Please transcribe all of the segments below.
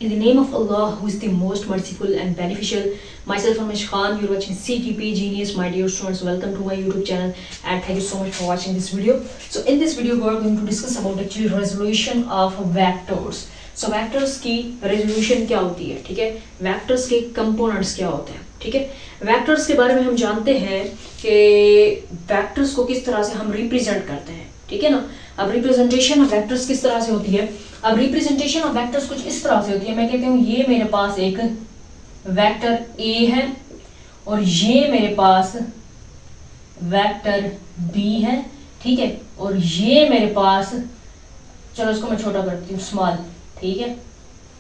In the name of Allah, who is the most merciful and beneficial, myself Ramesh Khan, you're watching CTP Genius. My dear students, welcome to my YouTube channel and thank you so much for watching this video. So in this video, we are going to discuss about actually resolution of vectors. So vectors की resolution क्या होती है, ठीक है? Vectors के components क्या होते हैं, ठीक है? Vectors के बारे में हम जानते हैं कि vectors को किस तरह से हम represent करते हैं, ठीक है ना? अब रिप्रेजेंटेशन ऑफ वेक्टर्स किस तरह से होती है? अब रिप्रेजेंटेशन ऑफ वेक्टर्स कुछ इस तरह से होती है। मैं कहती हूँ ये मेरे पास एक वेक्टर ए है और ये मेरे पास वेक्टर बी है, ठीक है, और ये मेरे पास, चलो इसको मैं छोटा करती हूँ, स्मॉल, ठीक है,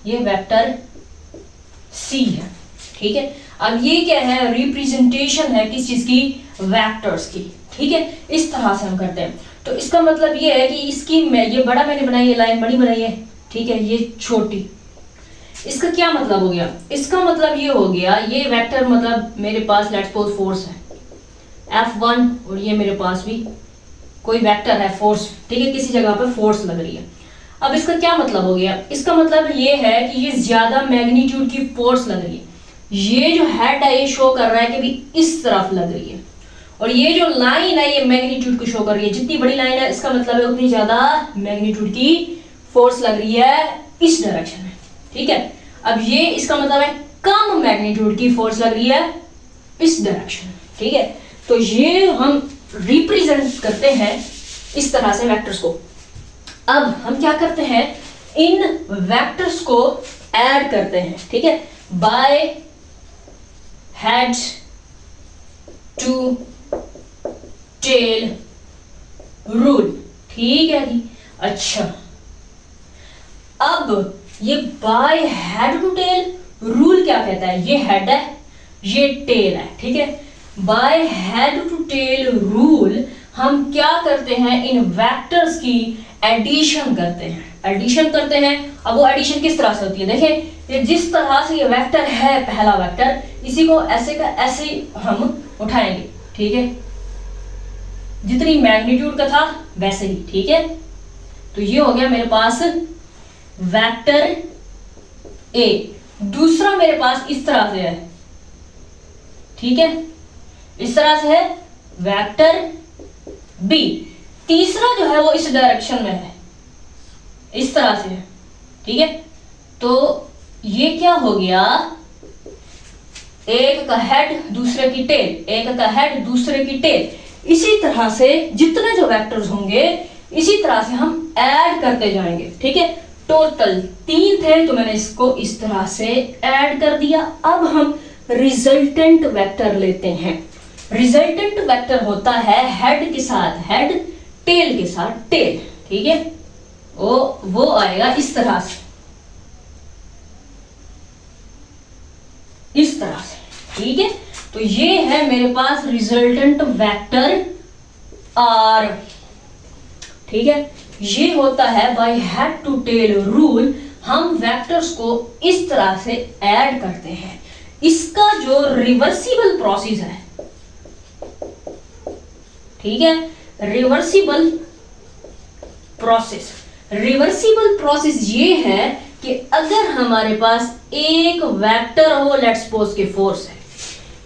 ये वेक्टर सी है, ठीक है। अब ये क्या है? रिप्रेजेंटेशन है किस चीज की? वेक्टर्स की, ठीक है। इस तरह से हम करते हैं। तो इसका मतलब ये है कि इसकी ये बड़ा मैंने बनाई है, लाइन बड़ी बनाई है, ठीक है, ये छोटी। इसका क्या मतलब हो गया? इसका मतलब ये हो गया, ये वेक्टर मतलब मेरे पास लेट्स सपोज फोर्स है F1 और ये मेरे पास भी कोई वेक्टर है फोर्स, ठीक है, किसी जगह पर फोर्स लग रही है। अब इसका क्या मतलब हो गया? इसका मतलब ये है कि ये ज्यादा मैग्नीट्यूड की फोर्स लग रही है। ये जो हेड है ये शो कर रहा है कि भी इस तरफ लग रही है, और ये जो लाइन है ये मैग्नीट्यूड को शो कर रही है। जितनी बड़ी लाइन है इसका मतलब है उतनी ज्यादा मैग्नीट्यूड की फोर्स लग रही है इस डायरेक्शन में, ठीक है। अब ये इसका मतलब है कम मैग्नीट्यूड की फोर्स लग रही है इस डायरेक्शन में, ठीक है। तो ये हम रिप्रेजेंट करते हैं इस तरह से वेक्टर्स को। अब हम क्या करते हैं? इन वेक्टर्स को ऐड करते हैं, ठीक है, by head to tail rule, ठीक है जी। अच्छा, अब ये by head to tail rule क्या कहता है? ये हेड है, ये टेल है, ठीक है। By head to tail rule हम क्या करते हैं? इन वेक्टर्स की एडिशन करते हैं, एडिशन करते हैं। अब वो एडिशन किस तरह से होती है? देखें, ये जिस तरह से ये वेक्टर है, पहला वेक्टर, इसी को ऐसे का ऐसे हम उठाएंगे, ठीक है, जितनी मैग्नीट्यूड का था वैसे ही, ठीक है। तो ये हो गया मेरे पास वेक्टर ए। दूसरा मेरे पास इस तरह से है, ठीक है, इस तरह से है वेक्टर बी। तीसरा जो है वो इस डायरेक्शन में है, इस तरह से है, ठीक है। तो ये क्या हो गया? एक का हेड दूसरे की टेल, एक का हेड दूसरे की टेल। इसी तरह से जितने जो वेक्टर्स होंगे इसी तरह से हम ऐड करते जाएंगे, ठीक है। टोटल 3 थे तो मैंने इसको इस तरह से ऐड कर दिया। अब हम रिजल्टेंट वेक्टर लेते हैं। रिजल्टेंट वेक्टर होता है हेड के साथ हेड, टेल के साथ टेल, ठीक है। वो आएगा इस तरह से, इस तरह से, ठीक है। तो ये है मेरे पास रिजल्टेंट वेक्टर आर, ठीक है। ये होता है by head to tail rule, हम वेक्टर्स को इस तरह से ऐड करते हैं। इसका जो रिवर्सिबल प्रोसेस है, ठीक है, रिवर्सिबल प्रोसेस ये है कि अगर हमारे पास एक वेक्टर हो, लेट्स सपोज के फोर्स है,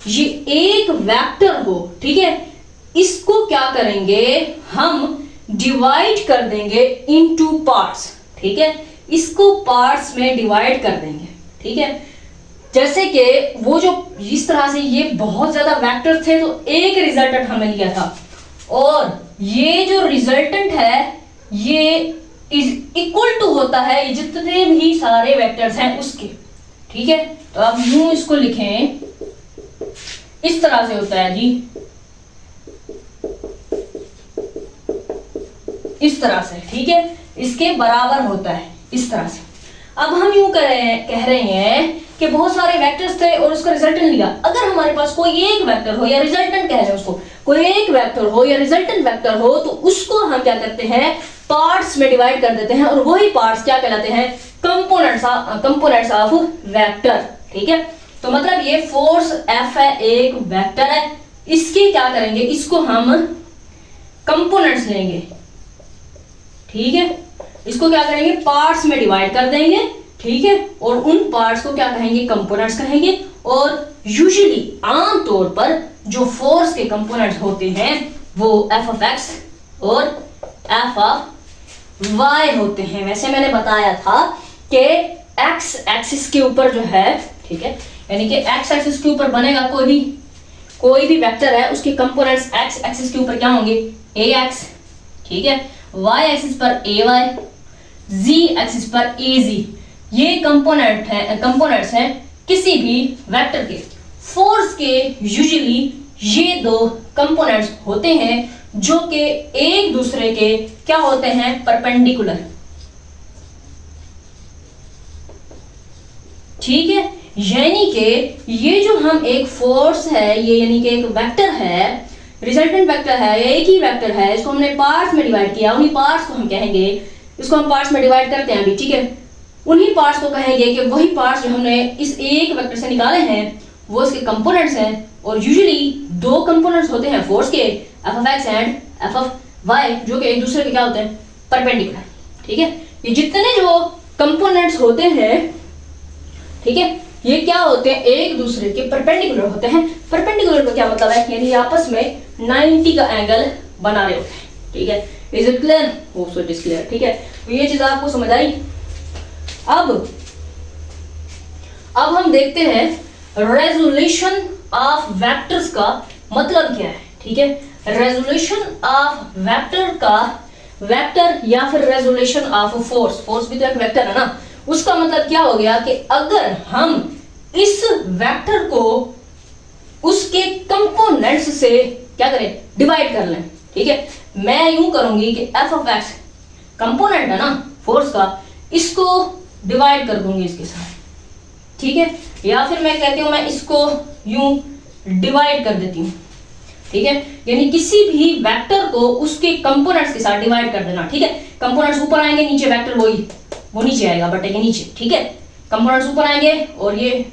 ये एक वेक्टर हो, ठीक है, इसको क्या करेंगे? हम डिवाइड कर देंगे इनटू पार्ट्स, ठीक है, इसको पार्ट्स में डिवाइड कर देंगे, ठीक है। जैसे कि वो जो इस तरह से ये बहुत ज्यादा वेक्टर थे तो एक रिजल्टेंट हमें लिया था, और ये जो रिजल्टेंट है ये इज इक्वल टू होता है जितने भी सारे वेक्टर्स हैं उसके, ठीक है। तो अब यूं इसको लिखें, इस तरह से होता है जी, इस तरह से, ठीक है, इसके बराबर होता है इस तरह से। अब हम यूं कह रहे हैं कि बहुत सारे वेक्टर्स थे और उसका रिजल्टेंट लिया। अगर हमारे पास कोई एक वेक्टर हो या रिजल्टेंट कह लें उसको, कोई एक वेक्टर हो या रिजल्टेंट वेक्टर हो, तो उसको हम क्या करते हैं? पार्ट्स में डिवाइड कर देते हैं, और वही पार्ट्स क्या कहलाते हैं? कंपोनेंट्स ऑफ वेक्टर, ठीक है। तो मतलब ये फोर्स F है, एक वेक्टर है, इसके क्या करेंगे? इसको हम कंपोनेंट्स लेंगे, ठीक है, इसको क्या करेंगे? पार्ट्स में डिवाइड कर देंगे, ठीक है, और उन पार्ट्स को क्या कहेंगे, कंपोनेंट्स कहेंगे। और यूजुअली आमतौर पर जो फोर्स के कंपोनेंट्स होते हैं वो एफ ऑफ एक्स और एफ ऑफ वाई होते हैं। वैसे मैंने बताया था कि एक्स एक्सिस के ऊपर जो है, ठीक है, यानी कि एक्स एक्सिस के ऊपर बनेगा कोई भी वेक्टर है, उसके कंपोनेंट्स एक्स एक्सिस के ऊपर क्या होंगे, ए एक्स, ठीक है, वाई एक्सिस पर ए वाई, जी एक्सिस पर ए जी। ये कंपोनेंट्स हैं किसी भी वेक्टर के। फोर्स के यूजुअली ये दो कंपोनेंट्स होते हैं जो कि एक दूसरे के क्या होते हैं, परपेंडिकुलर, ठीक है। यानी कि ये जो हम एक फोर्स है, ये यानी कि एक वेक्टर है, रिजल्टेंट वेक्टर है, एक ही वेक्टर है, इसको हमने पार्ट्स में डिवाइड किया, उन्हीं पार्ट्स को हम कहेंगे, इसको हम पार्ट्स में डिवाइड करते हैं अभी, ठीक है, उन्हीं पार्ट्स को कहेंगे कि वही पार्ट्स जो हमने इस एक वेक्टर से निकाले हैं वो इसके कंपोनेंट्स हैं। और यूजुअली दो कंपोनेंट्स होते हैं फोर्स के, F of X and F of Y, जो कि एक दूसरे के क्या होते हैं, परपेंडिकुलर, ठीक है। ये जितने जो कंपोनेंट्स होते हैं, ठीक है, ये क्या होते हैं, एक दूसरे के परपेंडिकुलर होते हैं। परपेंडिकुलर का क्या मतलब है, यानी आपस में 90 का एंगल बना रहे होते हैं, ठीक है। Is it clear? So it is clear, ठीक है। तो ये चीज आपको समझ आई। अब हम देखते हैं रेजोल्यूशन ऑफ वेक्टर्स का मतलब क्या है, ठीक है। रेजोल्यूशन ऑफ वेक्टर का, वेक्टर या फिर रेजोल्यूशन ऑफ फोर्स भी तो एक वेक्टर है ना, उसका मतलब क्या हो गया कि अगर हम इस वेक्टर को उसके कंपोनेंट्स से क्या करें, डिवाइड कर लें, ठीक है। मैं यूं करूंगी कि एफ ऑफ एक्स कंपोनेंट है ना फोर्स का, इसको डिवाइड कर दूंगी इसके साथ, ठीक है, या फिर मैं कहती हूं मैं इसको यूं डिवाइड कर देती हूं, ठीक है। यानी किसी भी वेक्टर को उसके कंपोनेंट्स के साथ डिवाइड कर देना, ठीक है। कंपोनेंट्स ऊपर आएंगे, नीचे वेक्टर वो नीचे आएगा, बटे के नीचे, ठीक है। कंपोनेंट्स ऊपर आएंगे और ये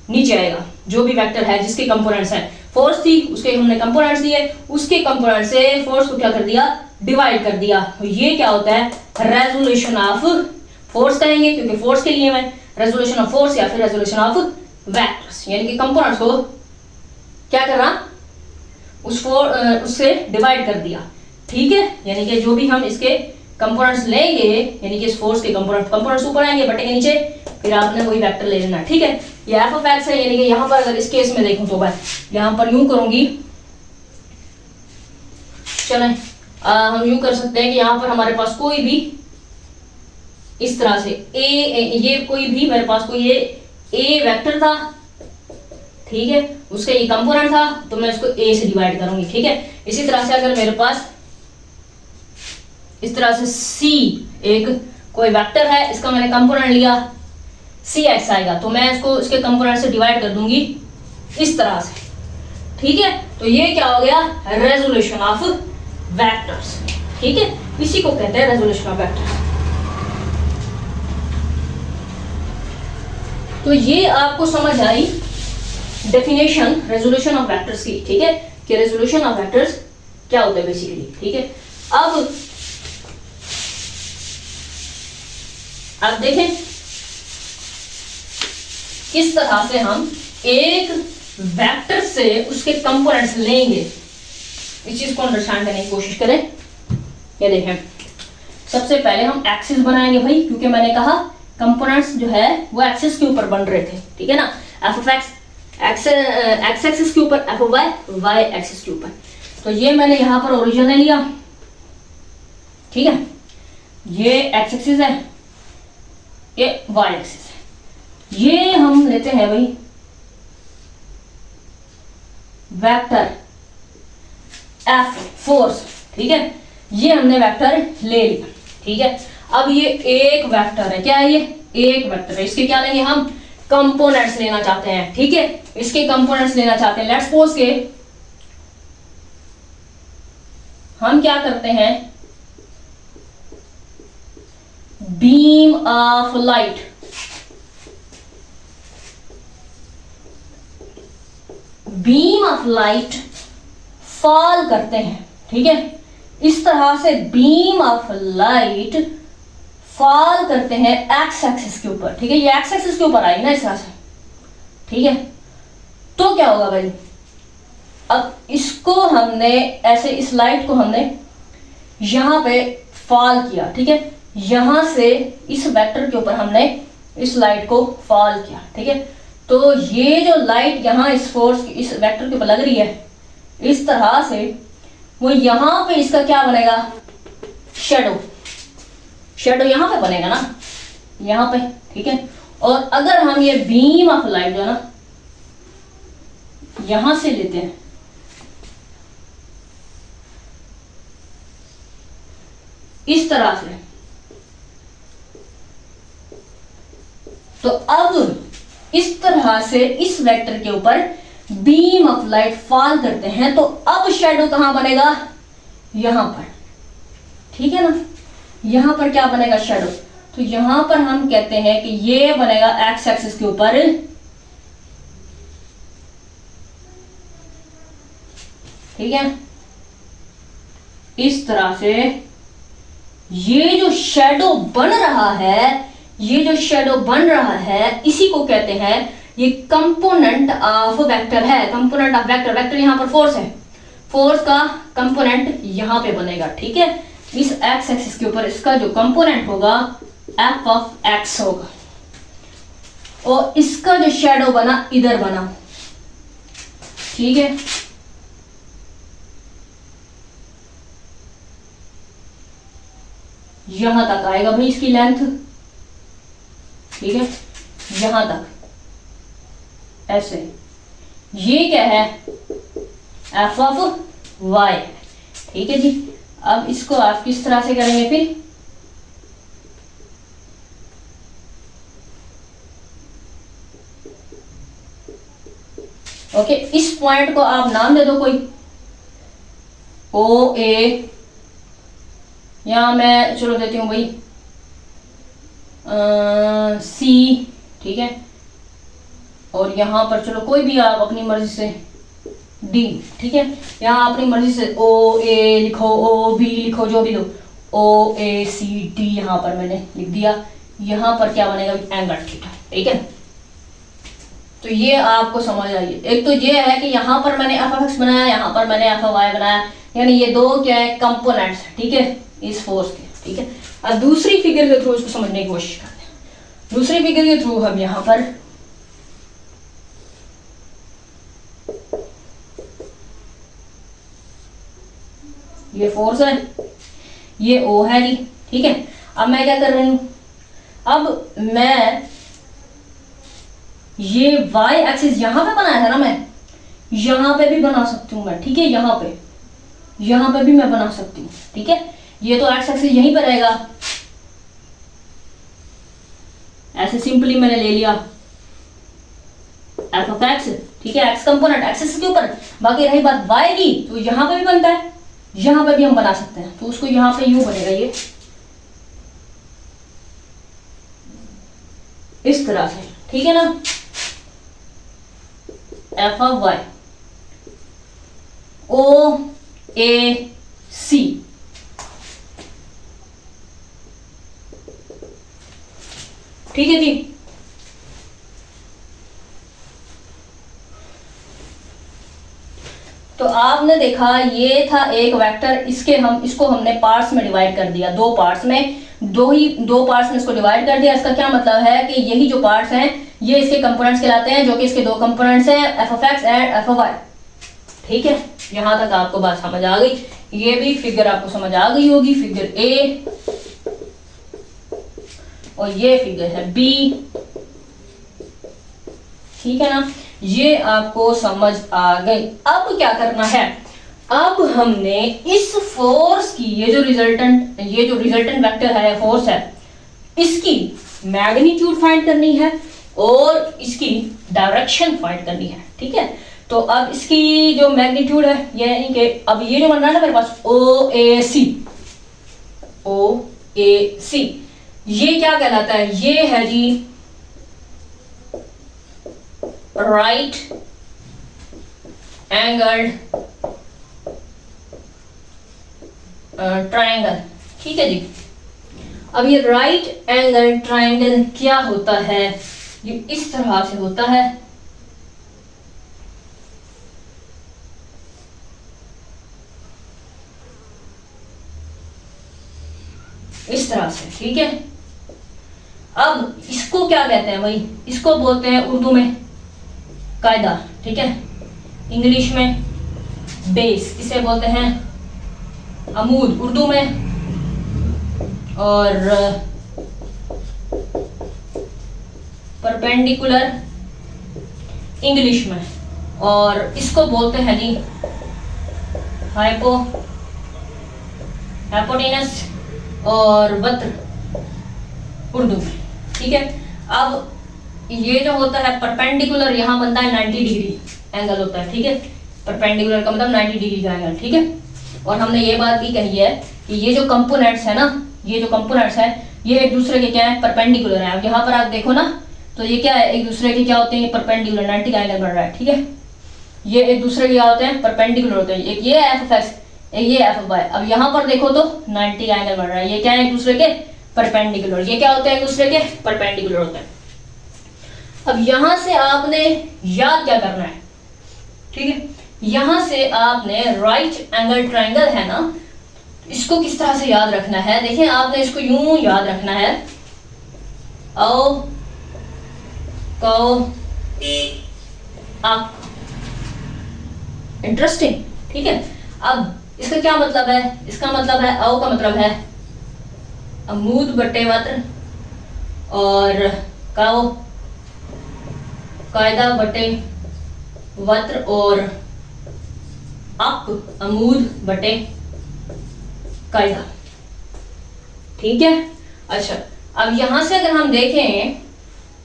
नीचे आएगा, जो भी वेक्टर है जिसके कंपोनेंट्स हैं। फोर्स थी, उसके हमने कंपोनेंट्स दिए, उसके कंपोनेंट से फोर्स को क्या कर दिया, डिवाइड कर दिया। तो ये क्या होता है, रेजोल्यूशन ऑफ फोर्स कहेंगे, क्योंकि फोर्स के लिए मैं रेजोल्यूशन ऑफ फोर्स या फिर रेजोल्यूशन ऑफ वेक्टर्स, यानी कि कंपोनेंट्स को क्या करना, उससे डिवाइड कर दिया, ठीक है। यानी कि जो भी हम इसके कंपोनेंट्स लेंगे, यानी कि इस फोर्स के कंपोनेंट्स ऊपर आएंगे, बटे के नीचे, फिर आपने वही वेक्टर ले लेना, ठीक है। ये एफ ऑफ एक्स है, यानी कि यहाँ पर अगर इस केस में देखूं तो मैं यहाँ पर यूं करूंगी, चलें हम यूं कर सकते हैं कि यहाँ पर हमारे पास कोई भी इस तरह से ये कोई भी मेरे पास कोई ये ए वेक्टर था, ठीक है, उसका ये कंपोनेंट था, तो मैं इसको ए से डिवाइड करूंगी, ठीक है। इसी तरह से अगर मेरे पास इस तरह से सी एक कोई वेक्टर है, इसका मैंने कंपोनेंट लिया सी एक्स आएगा, तो मैं इसको इसके कंपोनेंट से डिवाइड कर दूंगी इस तरह से, ठीक है। तो ये क्या हो गया, रेजोल्यूशन ऑफ वेक्टर्स, ठीक है, इसी को कहते हैं रेजोल्यूशन ऑफ वेक्टर्स। तो ये आपको समझ आई डेफिनेशन रेजोल्यूशन ऑफ वेक्टर्स की, ठीक है, कि रेजोल्यूशन ऑफ वेक्टर्स क्या होता है बेसिकली, ठीक है। अब देखें किस तरह से हम एक वेक्टर से उसके कंपोनेंट्स लेंगे, इस चीज को अंडरस्टैंड करने की कोशिश करें। ये देखें, सबसे पहले हम एक्सिस बनाएंगे भाई, क्योंकि मैंने कहा कंपोनेंट्स जो है वो एक्सिस के ऊपर बन रहे थे, ठीक है ना। F of X X axis के ऊपर, F of Y Y axis के ऊपर। तो ये मैंने यहाँ पर ओरिजिन लिया, ठीक है, ये एक्स एक्सिस है, ये वाई एक्सिस है। ये हम लेते हैं भाई वेक्टर एफ फोर्स, ठीक है, ये हमने वेक्टर ले लिया, ठीक है। अब ये एक वेक्टर है, क्या है, ये एक वेक्टर है, इसके क्या लेंगे हम, कंपोनेंट्स लेना चाहते हैं, ठीक है, इसके कंपोनेंट्स लेना चाहते हैं। लेट्स सपोज के हम क्या करते हैं, beam of light, beam of light fall करते हैं, ठीक है, इस तरह से बीम ऑफ लाइट फॉल करते हैं एक्स एक्सिस के ऊपर, ठीक है, ये एक्स एक्सिस के ऊपर आई ना इस तरह से, ठीक है, तो क्या होगा भाई, अब इसको हमने ऐसे, इस लाइट को हमने यहां पे फॉल किया, ठीक है, यहां से इस वेक्टर के ऊपर हमने इस लाइट को फॉल किया, ठीक है, तो ये जो लाइट यहां इस फोर्स इस वेक्टर के ऊपर लग रही है इस तरह से, वो यहां पे इसका क्या बनेगा, शेडो, शेडो यहां पे बनेगा ना, यहां पे, ठीक है। और अगर हम ये बीम ऑफ लाइट जो है ना यहां से लेते हैं, इस तरह से, तो अब इस तरह से इस वेक्टर के ऊपर बीम ऑफ लाइट फॉल करते हैं, तो अब शेडो कहां बनेगा, यहां पर, ठीक है ना, यहां पर क्या बनेगा, शेडो, तो यहां पर हम कहते हैं कि ये बनेगा एक्स एक्सिस के ऊपर, ठीक है, इस तरह से ये जो शेडो बन रहा है, ये जो शेडो बन रहा है, इसी को कहते हैं, ये कंपोनेंट ऑफ वेक्टर है, कंपोनेंट ऑफ वेक्टर, वेक्टर यहां पर फोर्स है, फोर्स का कंपोनेंट यहां पे बनेगा, ठीक है, इस एक्स एक्सिस के ऊपर इसका जो कंपोनेंट होगा एफ ऑफ एक्स होगा, और इसका जो शेडो बना इधर बना, ठीक है, यहां तक आएगा भाई इसकी लेंथ, ठीक है, यहां तक ऐसे, ये क्या है, एफ ऑफ वाई, ठीक है जी। अब इसको आप किस तरह से करेंगे फिर, ओके, इस पॉइंट को आप नाम दे दो कोई, ओ ए, यहां मैं चलो देती हूं भाई सी, ठीक है, और यहां पर चलो कोई भी आप अपनी मर्जी से डी, ठीक है, यहां अपनी मर्जी से ओ ए लिखो, ओ बी लिखो, जो भी लो, ओ ए सी डी यहां पर मैंने लिख दिया, यहां पर क्या बनेगा, एंगल थीटा, ठीक है। तो ये आपको समझ आइए, एक तो ये है कि यहां पर मैंने एफ ऑफ एक्स बनाया, यहां पर मैंने एफ ऑफ वाई बनाया, यानी ये दो क्या है, कंपोनेंट्स, ठीक है, इस फोर्स के, ठीक है। अब दूसरी फिगर के थ्रू इसको समझने की कोशिश करते हैं, दूसरी फिगर के थ्रू हम यहां पर ये फोर्स है, ये ओ है जी, ठीक है। अब मैं क्या कर रही हूं, अब मैं ये y एक्सिस यहां पे बनाया है ना, मैं यहां पे भी बना सकती हूं मैं, ठीक है, यहां पे भी मैं बना सकती हूँ, ठीक है, ये तो x एक्सिस यहीं पर रहेगा, ऐसे सिंपली मैंने ले लिया एफ ऑफ एक्स, ठीक है, x कंपोनेंट एक्सिस के ऊपर, बाकी रही बात y की, तो यहां पे भी बनता है, यहां पे भी हम बना सकते हैं, तो उसको यहां पे यूं बनेगा, ये इस तरह से, ठीक है ना, एफ ऑफ वाई, ओ ए सी, ठीक है जी। तो आपने देखा ये था एक वेक्टर, इसको हमने पार्ट्स में डिवाइड कर दिया, दो पार्ट्स में, दो पार्ट्स में इसको डिवाइड कर दिया। इसका क्या मतलब है कि यही जो पार्ट्स हैं ये इसके कंपोनेंट्स कहलाते हैं, जो कि इसके दो कंपोनेंट्स हैं, F of X and F of Y, ठीक है। यहां तक आपको बात समझ आ गई, ये भी फिगर आपको समझ आ गई होगी, फिगर ए, और ये फिगर है बी, ठीक है ना, ये आपको समझ आ गई। अब क्या करना है, अब हमने इस फोर्स की ये जो रिजल्टेंट वेक्टर है, फोर्स है, इसकी मैग्नीट्यूड फाइंड करनी है और इसकी डायरेक्शन फाइंड करनी है, ठीक है। तो अब इसकी जो मैग्नीट्यूड है, यानी कि अब ये जो बन रहा है ना मेरे पास ओ ए सी, ये क्या कहलाता है, ये है जी राइट एंगल्ड ट्रायंगल, ठीक है जी। अब ये राइट एंगल ट्राइंगल क्या होता है, ये इस तरह से होता है, इस तरह से, ठीक है। अब इसको क्या कहते हैं भाई, इसको बोलते हैं उर्दू में कायदा, ठीक है, इंग्लिश में बेस, इसे बोलते हैं अमूद उर्दू में, और परपेंडिकुलर इंग्लिश में, और इसको बोलते हैं जी हाइपोटेनस और वक्र उर्दू में, ठीक है। अब ये जो होता है परपेंडिकुलर, यहाँ बनता है 90 डिग्री एंगल होता है, ठीक है। परपेंडिकुलर का मतलब 90 डिग्री का एंगल, ठीक है। और हमने ये बात भी कही है कि ये जो कंपोनेंट्स है ना, ये जो कंपोनेंट्स है ये एक दूसरे के क्या है, परपेंडिकुलर है। अब यहाँ पर आप देखो ना, तो ये क्या है, एक दूसरे के क्या होते हैं, परपेंडिकुलर, 90 का एंगल बन रहा है, ठीक है। ये एक दूसरे के क्या होते हैं, परपेंडिकुलर होते हैं, एक ये एफ एक्स, एक ये एफ वाई। अब यहाँ पर देखो तो 90 का एंगल बन रहा है, ये क्या है, एक दूसरे के परपेंडिकुलर, ये क्या होते हैं, एक दूसरे के परपेंडिकुलर होते हैं। अब यहां से आपने याद क्या करना है, ठीक है, यहां से आपने राइट एंगल ट्रायंगल है ना, इसको किस तरह से याद रखना है, देखिए आपने इसको यूं याद रखना है, ओ को आप, इंटरेस्टिंग, ठीक है। अब इसका क्या मतलब है, इसका मतलब है औ का मतलब है अमूद बटे वक्र, और काओ कायदा बटे वक्र, और अप अमूद बटे कायदा, ठीक है। अच्छा, अब यहां से अगर हम देखें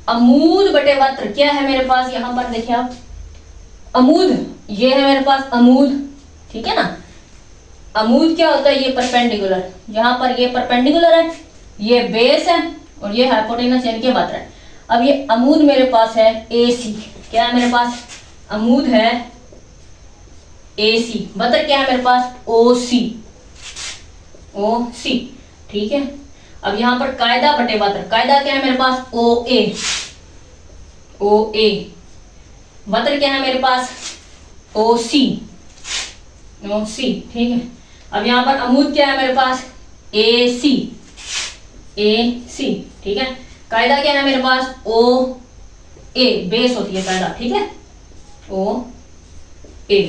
अमूद बटे वक्र क्या है मेरे पास, यहां पर देखिए आप अमूद, ये है मेरे पास अमूद, ठीक है ना। अमूद क्या होता है, ये परपेंडिकुलर, यहाँ पर ये परपेंडिकुलर है, ये बेस है, और ये हाइपोटेनस यानी कि वक्र है। अब ये अमूद मेरे पास है AC, क्या है मेरे पास, अमूद है AC, वक्र क्या है मेरे पास OC, ठीक है। अब यहाँ पर कायदा बटे वक्र, कायदा क्या है मेरे पास OA, वक्र क्या है मेरे पास OC, ठीक है। अब यहाँ पर अमूद क्या है मेरे पास AC, ठीक है। कायदा क्या है मेरे पास OA, बेस होती है कायदा, ठीक है, OA।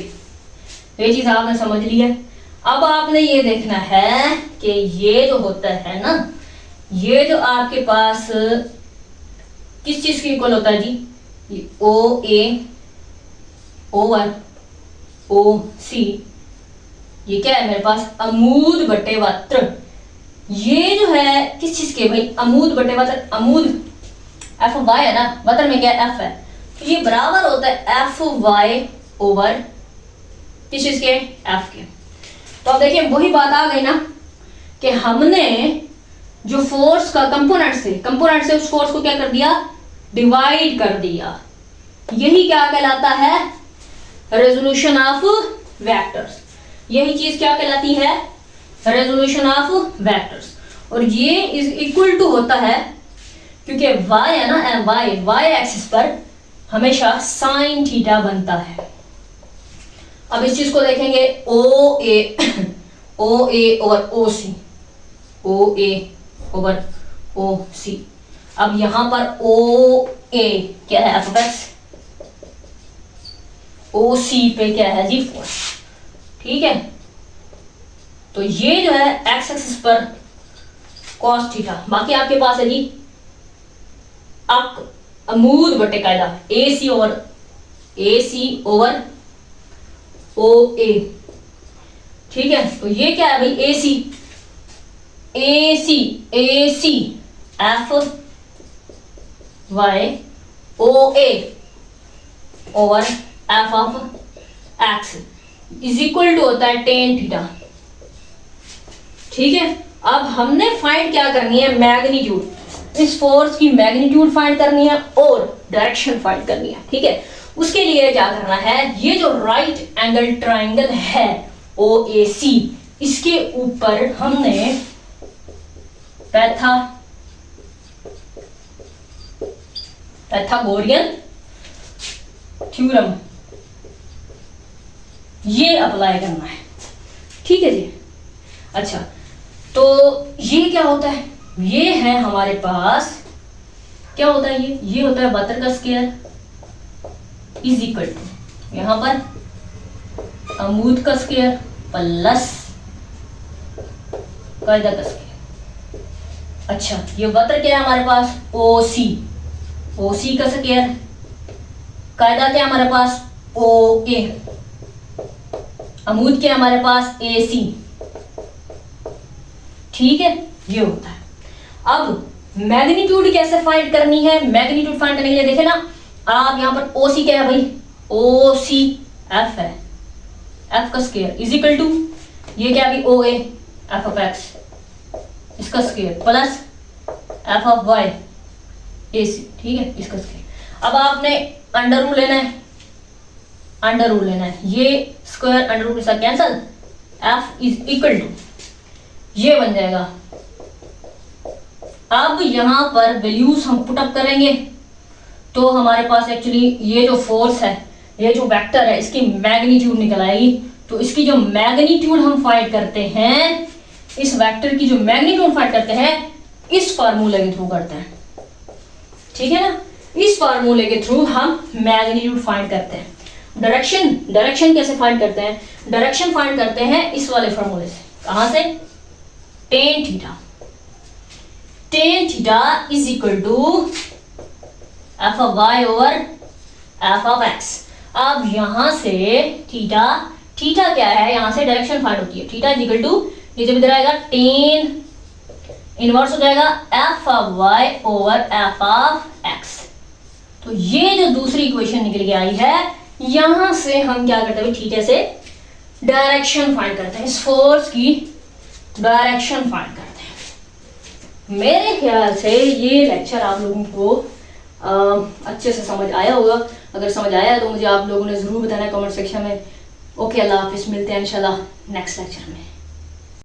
ये चीज आपने समझ ली है। अब आपने ये देखना है कि ये जो होता है ना, ये जो आपके पास किस चीज के इक्वल होता है जी, OA ओवर OC, ये क्या है मेरे पास अमूद बटे वक्र, ये जो है किस चीज के भाई, अमूद बटे वक्र, अमूद FY है ना, वक्र में क्या F है, तो ये बराबर होता है FY ओवर किस चीज के, F के। तो अब देखिए वही बात आ गई ना कि हमने जो फोर्स का कंपोनेंट से उस फोर्स को क्या कर दिया, डिवाइड कर दिया। यही क्या कहलाता है, रेजोल्यूशन ऑफ वेक्टर्स। यही चीज क्या कहलाती है, रेजोल्यूशन ऑफ वेक्टर्स। और ये इज इक्वल टू होता है, क्योंकि y है ना, y एक्सिस पर हमेशा साइन थीटा बनता है। अब इस चीज को देखेंगे OA over OC, over OC। अब यहां पर OA क्या है, एफ OC पे क्या है जी, फोर्स, ठीक है। तो ये जो है एक्स एक्सिस पर कॉस थीटा, बाकी आपके पास है जी अमूद बटे कायदा AC ओवर OA, ठीक है। तो ये क्या है भाई, AC FY OA over F of X is equal to होता है टेन थीटा, ठीक है। अब हमने फाइंड क्या करनी है, मैग्नीट्यूड, इस फोर्स की मैग्नीट्यूड फाइंड करनी है और डायरेक्शन फाइंड करनी है, ठीक है। उसके लिए क्या करना है, ये जो राइट एंगल ट्रायंगल है OAC, इसके ऊपर हमने पैथागोरियन थ्योरम ये अप्लाई करना है, ठीक है जी। अच्छा, तो ये क्या होता है, ये है हमारे पास क्या होता है, ये होता है वक्र का स्क्वायर इज इक्वल टू यहां पर अमूद का स्क्वायर प्लस कायदा का स्क्वायर। अच्छा, ये वक्र क्या है हमारे पास, ओसी का स्क्वायर, कायदा क्या है हमारे पास, OA, अमूद क्या है हमारे पास, AC, ठीक है, ये होता है। अब मैग्नीट्यूड कैसे फाइंड करनी है, मैग्नीट्यूड फाइंड करने के लिए देखे ना आप, यहां पर OC क्या है भाई, OC F है, F का स्क्वायर इज इक्वल टू ये क्या है OA F ऑफ X इसका square plus F of Y AC, ठीक है, इसका स्क्वायर। अब आपने अंडर रूल लेना है, अंडर रूल लेना है, ये स्क्वायर अंडर रूल के साथ cancel, F is equal to ये बन जाएगा। अब यहां पर वैल्यूज हम पुटअप करेंगे तो हमारे पास एक्चुअली ये जो फोर्स है, ये जो वेक्टर है, इसकी मैग्नीट्यूड निकल आएगी। तो इसकी जो मैग्नीट्यूड हम फाइंड करते हैं, इस वेक्टर की जो मैग्नीट्यूड फाइंड करते हैं, इस फार्मूले के थ्रू करते हैं, ठीक है ना, इस फार्मूले के थ्रू हम मैग्नीट्यूड फाइंड करते हैं। डायरेक्शन कैसे फाइंड करते हैं, डायरेक्शन फाइंड करते हैं इस वाले फार्मूले से, कहां से, tan theta is equal to F of Y over F of X. अब यहां से थीटा क्या है, यहां से डायरेक्शन फाइंड होती है, थीटा इज इक्वल टू ये जब इधर आएगा टेन इनवर्स हो जाएगा F of Y over F of X. तो ये जो दूसरी इक्वेशन निकल के आई है, यहां से हम क्या करते हैं, थीटा से डायरेक्शन फाइंड करते हैं, इस फोर्स की डायरेक्शन फाइंड करते हैं। मेरे ख्याल से ये लेक्चर आप लोगों को अच्छे से समझ आया होगा। अगर समझ आया तो मुझे आप लोगों ने ज़रूर बताना कमेंट सेक्शन में। ओके, अल्लाह हाफिज़, मिलते हैं इंशाल्लाह नेक्स्ट लेक्चर में।